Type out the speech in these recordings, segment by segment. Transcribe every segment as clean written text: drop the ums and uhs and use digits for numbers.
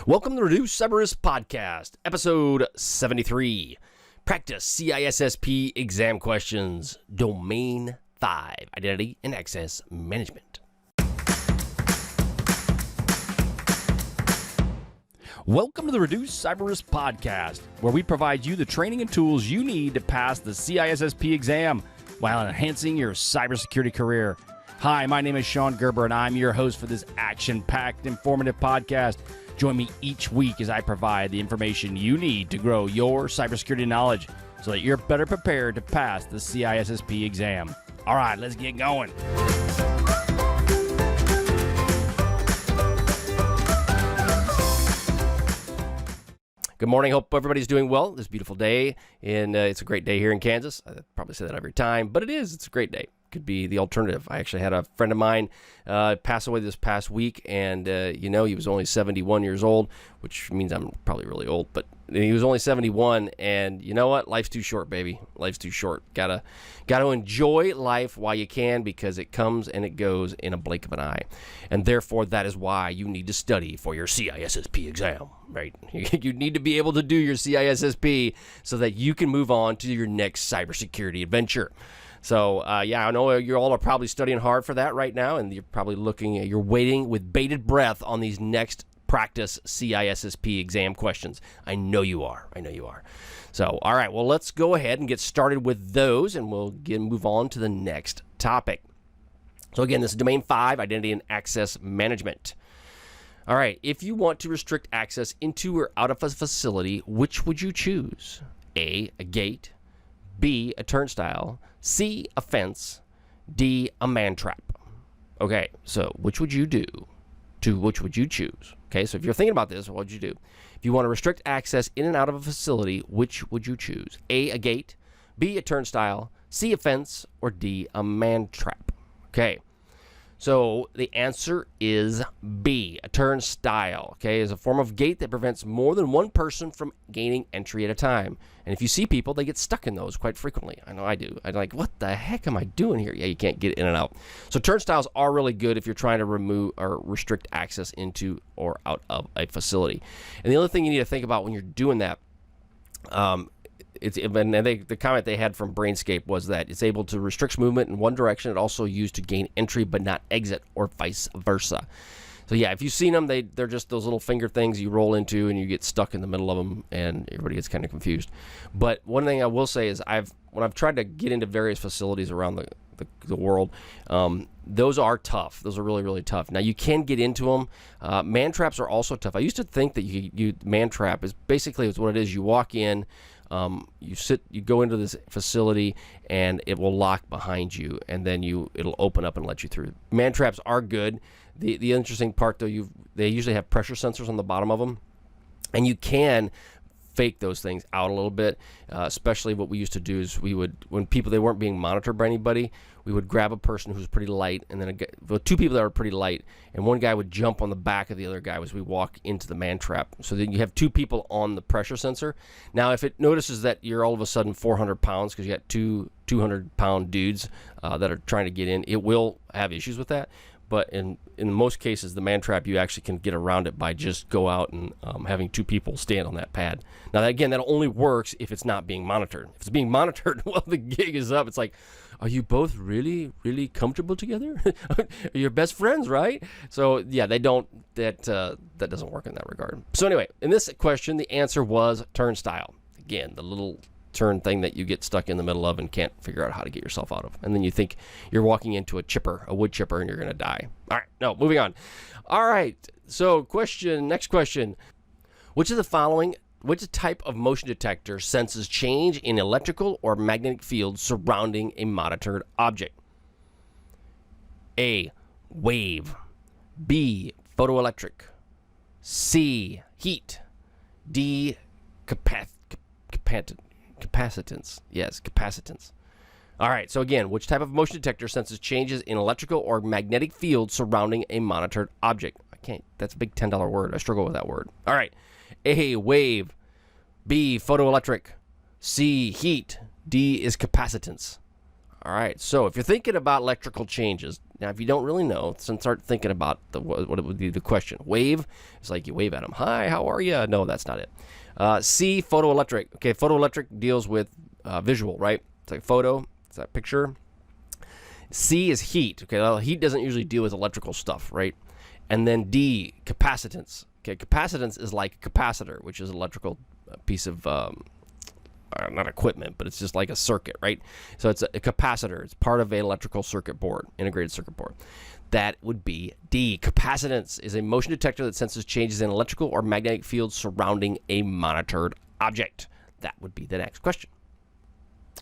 Welcome to the Reduce Cyber Risk Podcast, episode 73. Practice CISSP exam questions, Domain 5, Identity and Access Management. Welcome to the Reduce Cyber Risk Podcast, where we provide you the training and tools you need to pass the CISSP exam while enhancing your cybersecurity career. Hi, my name is Sean Gerber, and I'm your host for this action-packed, informative podcast. Join me each week as I provide the information you need to grow your cybersecurity knowledge so that you're better prepared to pass the CISSP exam. All right, let's get going. Good morning. Hope everybody's doing well this beautiful day. And it's a great day here in Kansas. I probably say that every time, but it is. It's a great day. Could be the alternative. I actually had a friend of mine pass away this past week, and he was only 71 years old, which means I'm probably really old, but he was only 71, and you know what? Life's too short, baby. Life's too short. Gotta enjoy life while you can, because it comes and it goes in a blink of an eye, and therefore that is why you need to study for your CISSP exam, right? You need to be able to do your CISSP so that you can move on to your next cybersecurity adventure. So, I know you all are probably studying hard for that right now, and you're probably you're waiting with bated breath on these next practice CISSP exam questions. I know you are. So, all right, well, let's go ahead and get started with those, and we'll move on to the next topic. So, again, this is Domain 5, Identity and Access Management. All right, if you want to restrict access into or out of a facility, which would you choose? A gate, B, a turnstile, C, a fence, D, a man trap. Okay, so which would you do? Which would you choose? Okay, so if you're thinking about this, what would you do? If you want to restrict access in and out of a facility, which would you choose? A gate, B, a turnstile, C, a fence, or D, a man trap? Okay, so the answer is B, a turnstile. Okay, is a form of gate that prevents more than one person from gaining entry at a time. And if you see people, they get stuck in those quite frequently. I know I do. I'm like, what the heck am I doing here? Yeah, you can't get in and out. So turnstiles are really good if you're trying to remove or restrict access into or out of a facility. And the other thing you need to think about when you're doing that, the comment they had from Brainscape was that it's able to restrict movement in one direction. It also used to gain entry but not exit, or vice versa. So yeah, if you've seen them, they're just those little finger things you roll into and you get stuck in the middle of them, and everybody gets kind of confused. But one thing I will say is when I've tried to get into various facilities around the world, those are tough. Those are really, really tough. Now, you can get into them. Man traps are also tough. I used to think that man trap is basically what it is. You walk in, you go into this facility, and it will lock behind you, and then it'll open up and let you through. Man traps are good. The interesting part, though, they usually have pressure sensors on the bottom of them, and you can fake those things out a little bit. Especially what we used to do is when they weren't being monitored by anybody, we would grab a person who's pretty light, and then two people that are pretty light, and one guy would jump on the back of the other guy as we walk into the man trap. So then you have two people on the pressure sensor. Now, if it notices that you're all of a sudden 400 pounds because you got two 200-pound dudes that are trying to get in, it will have issues with that. But in most cases, the man trap, you actually can get around it by just go out and having two people stand on that pad. Now, again, that only works if it's not being monitored. If it's being monitored, well, the gig is up. It's like, are you both really, really comfortable together? You're best friends, right? So, yeah, that doesn't work in that regard. So anyway, in this question, the answer was turnstile. Again, the little turn thing that you get stuck in the middle of and can't figure out how to get yourself out of. And then you think you're walking into a wood chipper, and you're going to die. All right, no, moving on. All right, so next question. Which type of motion detector senses change in electrical or magnetic fields surrounding a monitored object? A, wave. B, photoelectric. C, heat. D, capacitance. Yes, capacitance. All right, so again, which type of motion detector senses changes in electrical or magnetic fields surrounding a monitored object? That's a big $10 word. I struggle with that word. All right, A, wave. B, photoelectric. C, heat. D is capacitance. All right, so if you're thinking about electrical changes, now if you don't really know, then start thinking about what it would be the question. Wave, it's like you wave at them. Hi, how are you? No, that's not it. C, photoelectric. Okay, photoelectric deals with visual, right? It's like photo, it's that picture. C is heat. Okay, well, heat doesn't usually deal with electrical stuff, right? And then D, capacitance. Okay, capacitance is like a capacitor, which is an electrical piece of not equipment, but it's just like a circuit, right? So it's a capacitor. It's part of an electrical circuit board, integrated circuit board. That would be D. Capacitance is a motion detector that senses changes in electrical or magnetic fields surrounding a monitored object. That would be the next question.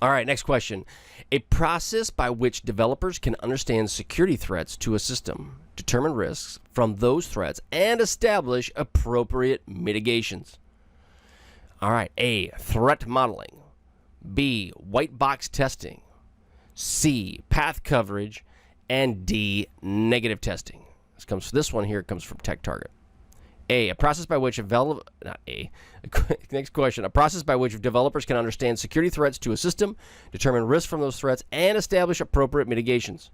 All right, next question. A process by which developers can understand security threats to a system, determine risks from those threats, and establish appropriate mitigations. All right, A, threat modeling. B, white box testing. C, path coverage. And D, negative testing. This one here comes from TechTarget. A process by which next question. A process by which developers can understand security threats to a system, determine risks from those threats, and establish appropriate mitigations.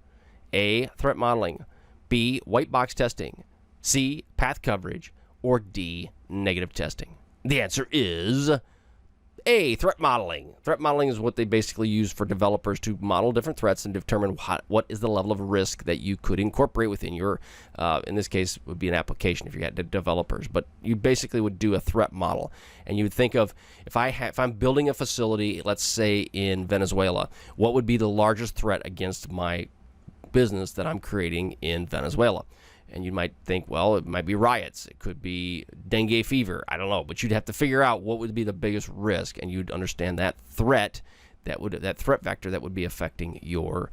A, threat modeling. B, white box testing. C, path coverage. Or D, negative testing. The answer is A, threat modeling. Threat modeling is what they basically use for developers to model different threats and determine what is the level of risk that you could incorporate within your, in this case, would be an application if you had developers. But you basically would do a threat model. And you would think of, if I'm building a facility, let's say in Venezuela, what would be the largest threat against my business that I'm creating in Venezuela? And you might think, well, it might be riots. It could be dengue fever. I don't know. But you'd have to figure out what would be the biggest risk, and you'd understand that threat, that threat vector that would be affecting your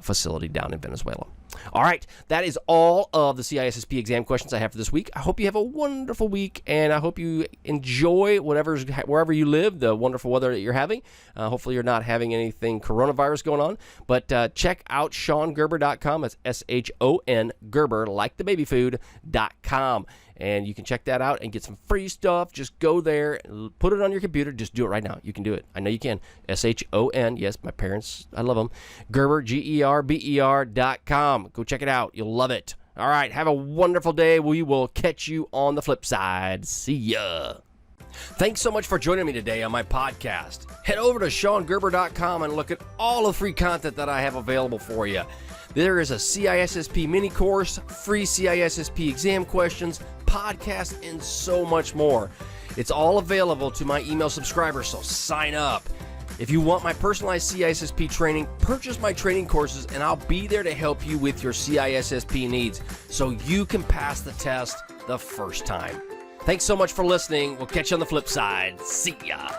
facility down in Venezuela. All right, that is all of the CISSP exam questions I have for this week. I hope you have a wonderful week, and I hope you enjoy wherever you live, the wonderful weather that you're having. Hopefully you're not having anything coronavirus going on, but check out SeanGerber.com. That's S-H-O-N, Gerber, like the baby food.com. And you can check that out and get some free stuff. Just go there, put it on your computer. Just do it right now. You can do it. I know you can. S-H-O-N. Yes, my parents, I love them. Gerber, Gerber.com. Go check it out. You'll love it. All right. Have a wonderful day. We will catch you on the flip side. See ya. Thanks so much for joining me today on my podcast. Head over to SeanGerber.com and look at all the free content that I have available for you. There is a CISSP mini course, free CISSP exam questions, podcast, and so much more. It's all available to my email subscribers, so sign up. If you want my personalized CISSP training, purchase my training courses, and I'll be there to help you with your CISSP needs so you can pass the test the first time. Thanks so much for listening. We'll catch you on the flip side. See ya.